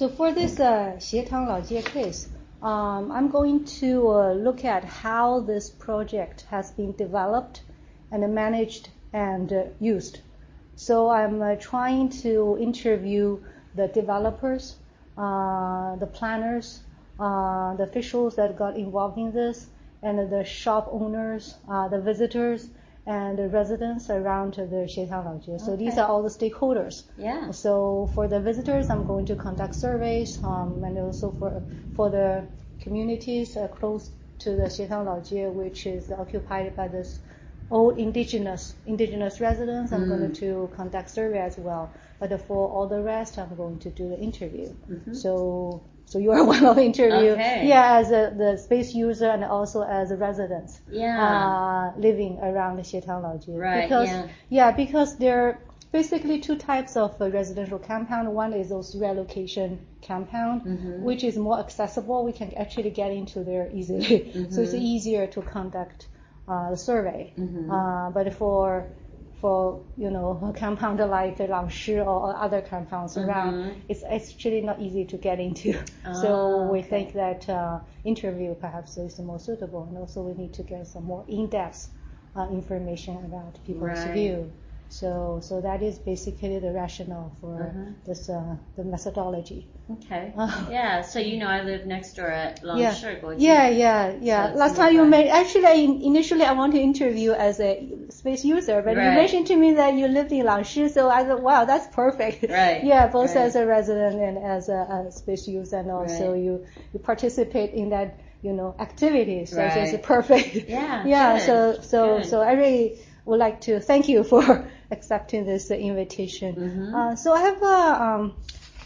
So for this Xietang Laojie case, I'm going to look at how this project has been developed and managed and used. So I'm trying to interview the developers, the planners, the officials that got involved in this, and the shop owners, the visitors, and the residents around the Xietang Laojie. So these are all the stakeholders. Yeah. So for the visitors, I'm going to conduct surveys, and also for the communities close to the Xietang Laojie, which is occupied by this old indigenous residents, I'm going to conduct survey as well. But for all the rest, I'm going to do the interview. Mm-hmm. So you are one of the interview, Okay. yeah, as the space user and also as a resident, Yeah. living around the Xietang Laojie. Right. Because because there are basically two types of residential compound. One is those relocation compound, which is more accessible. We can actually get into there easily, so it's easier to conduct the survey. But for a compound like Langshi or other compounds around, it's actually not easy to get into. So we think that interview perhaps is more suitable, and also we need to get some more in-depth information about people's view. So that is basically the rationale for this the methodology. Okay. Yeah. So I live next door at Langshi. Yeah. Last time you made actually initially I want to interview as a space user, but you mentioned to me that you lived in Langshi, so I thought, wow, that's perfect. Right. Yeah, both as a resident and as a space user, and also you participate in that activities. So it's perfect. Yeah. Good. So I really would like to thank you for accepting this invitation. So I have a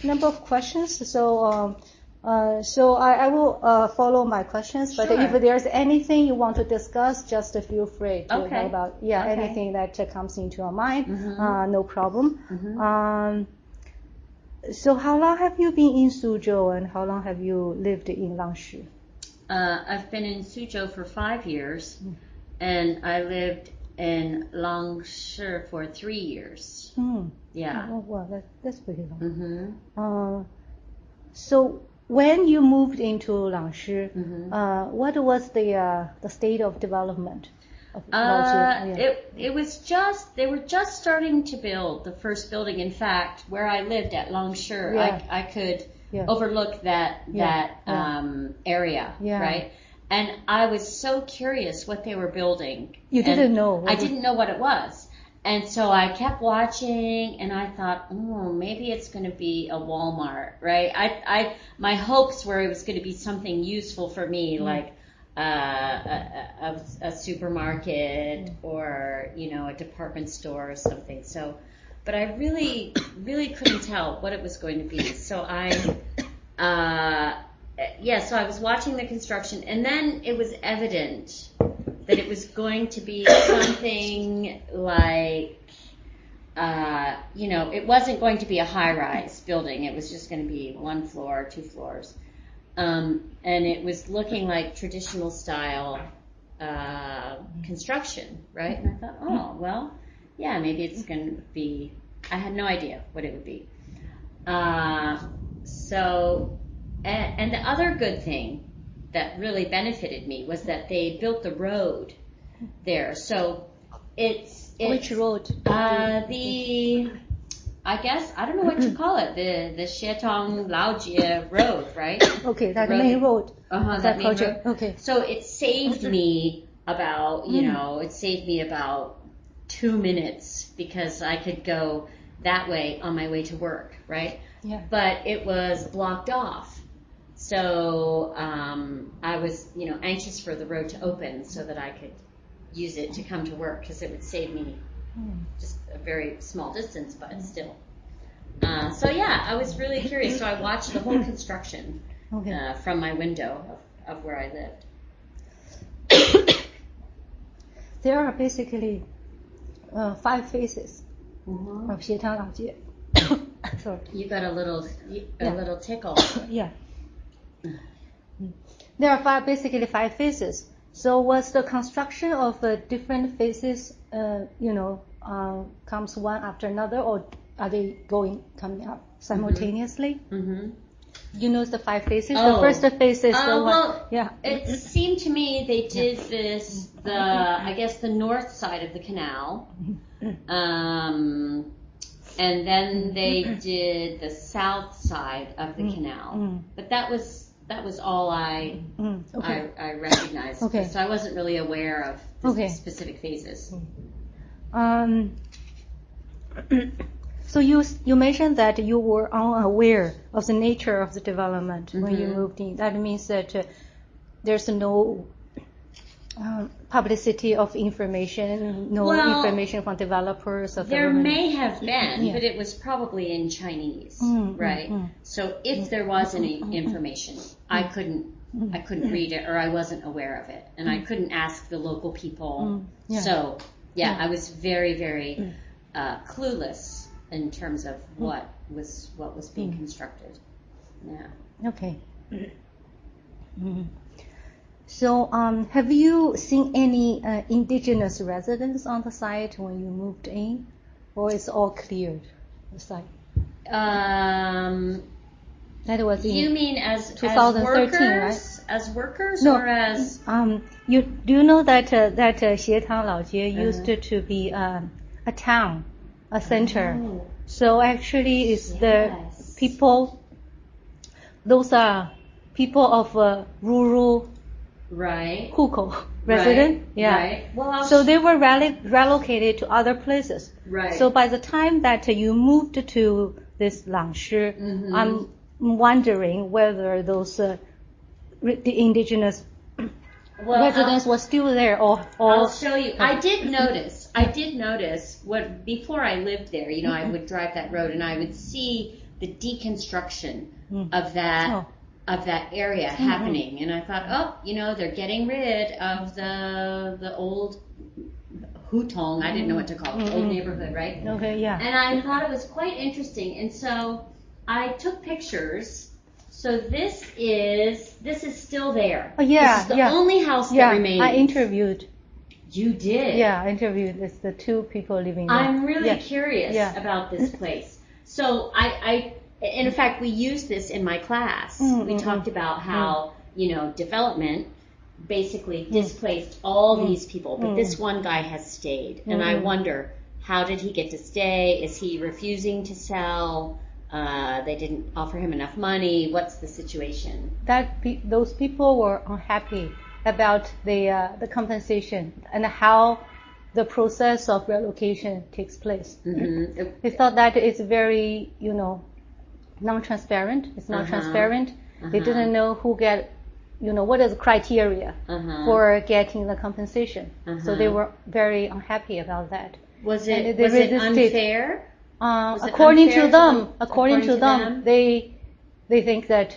number of questions. So I will follow my questions. But if there's anything you want to discuss, just feel free to talk about anything that comes into your mind. No problem. So how long have you been in Suzhou, and how long have you lived in Langshi? I've been in Suzhou for 5 years, and I lived in Langshi for 3 years. Yeah. Oh, wow, that's pretty long. So when you moved into Langshi, what was the state of development of Laojie? It was they were just starting to build the first building. In fact, where I lived at Langshi, I could overlook that area, right? And I was so curious what they were building. You didn't know. I didn't know what it was. And so I kept watching, and I thought, maybe it's going to be a Walmart, right? My hopes were it was going to be something useful for me, like a supermarket or a department store or something. So, but I really, really couldn't tell what it was going to be. So so I was watching the construction, and then it was evident that it was going to be something like, it wasn't going to be a high-rise building. It was just going to be 1 floor, 2 floors. And it was looking like traditional style construction, right? And I thought, maybe it's going to be, I had no idea what it would be. And the other good thing that really benefited me was that they built the road there. So it's which road? I guess I don't know what you call it. The Xietang Laojie road, right? Okay, that main road. That main road. Okay. So it saved me about 2 minutes because I could go that way on my way to work, right? Yeah. But it was blocked off. So I was, anxious for the road to open so that I could use it to come to work because it would save me just a very small distance, but still. I was really curious. So I watched the whole construction from my window of where I lived. There are basically 5 phases of Xietang Laojie. Sorry. You got a little tickle. Yeah. There are basically 5 phases. So was the construction of different phases, comes one after another, or are they coming up simultaneously? You know the 5 phases? Oh. The first phase is the one. Well, Yeah. it seemed to me they did this, I guess the north side of the canal. And then they did the south side of the canal. But that was all I recognized. Okay. So I wasn't really aware of the specific phases. So you mentioned that you were unaware of the nature of the development when you moved in. That means that there's no publicity of information, information from developers of there government. may have been, but it was probably in Chinese, right? So if there was any information, I couldn't read it, or I wasn't aware of it, and I couldn't ask the local people. So I was very, very clueless in terms of what was being constructed. Yeah. Okay. So, have you seen any indigenous residents on the site when you moved in, or is all cleared, the site? That was in You mean as 2013, workers, right? As workers, No. or as? Do you know that Xietang Laojie used to be a town, a center. Oh. So actually, it's the people. Those are people of rural. Right. Hukou resident, Right. yeah. Right. Well, So they were relocated to other places. Right. So by the time that you moved to this Langshi, I'm wondering whether those the indigenous residents were still there, or I'll show you. I did notice before I lived there. You know, I would drive that road and I would see the deconstruction of that. Oh. Of that area happening, and I thought, they're getting rid of the old hutong. I didn't know what to call it, old neighborhood, right? Okay, yeah. And I thought it was quite interesting, and so I took pictures. So this is still there. Oh, yeah, this is the only house that remains. I interviewed. You did? Yeah, I interviewed the 2 people living there. I'm really curious about this place. So in fact, we used this in my class. We talked about how, development basically displaced all these people, but this one guy has stayed. And I wonder, how did he get to stay? Is he refusing to sell? They didn't offer him enough money. What's the situation? Those people were unhappy about the compensation and how the process of relocation takes place. They thought that it's very, non-transparent. It's not transparent. They didn't know what is the criteria for getting the compensation. So they were very unhappy about that. Was it unfair? According to them, they think that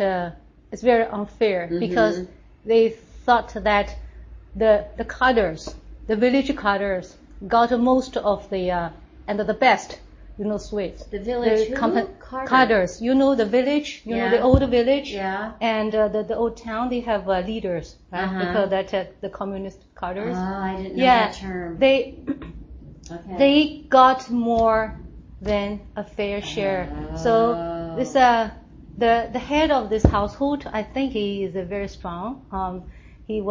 it's very unfair because they thought that the cutters, the village cutters, got most of the and the best. Sweets. The village cutters. The village. The old village. Yeah. And the old town. They have leaders. Right? They call that the communist cutters. Oh, I didn't know that term. They got more than a fair share. So this the head of this household. I think he is very strong. He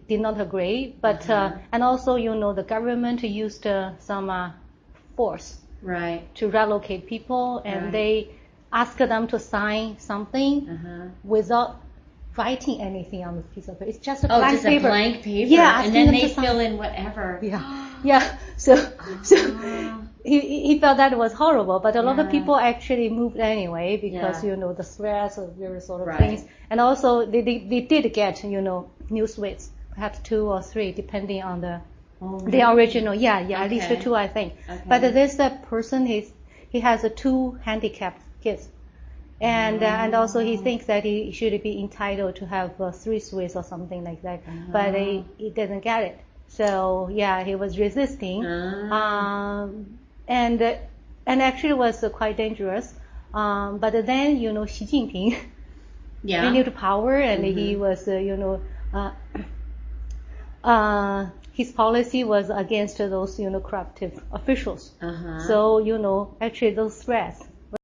did not agree, but and also the government used some force. Right. To relocate people, and they ask them to sign something without writing anything on the piece of paper. It's just a blank paper. A blank paper. Yeah, and then they fill in whatever. Yeah. So he felt that was horrible, but a lot of people actually moved anyway because the threats of various sort of things, and also they did get new suites, perhaps 2 or 3 depending on the original, at least 2, I think. Okay. But this person, he has 2 handicapped kids, and also he thinks that he should be entitled to have 3 suites or something like that. But he didn't get it, so he was resisting, and actually was quite dangerous. But then Xi Jinping came to power, and he was his policy was against those, corruptive officials. So, actually those threats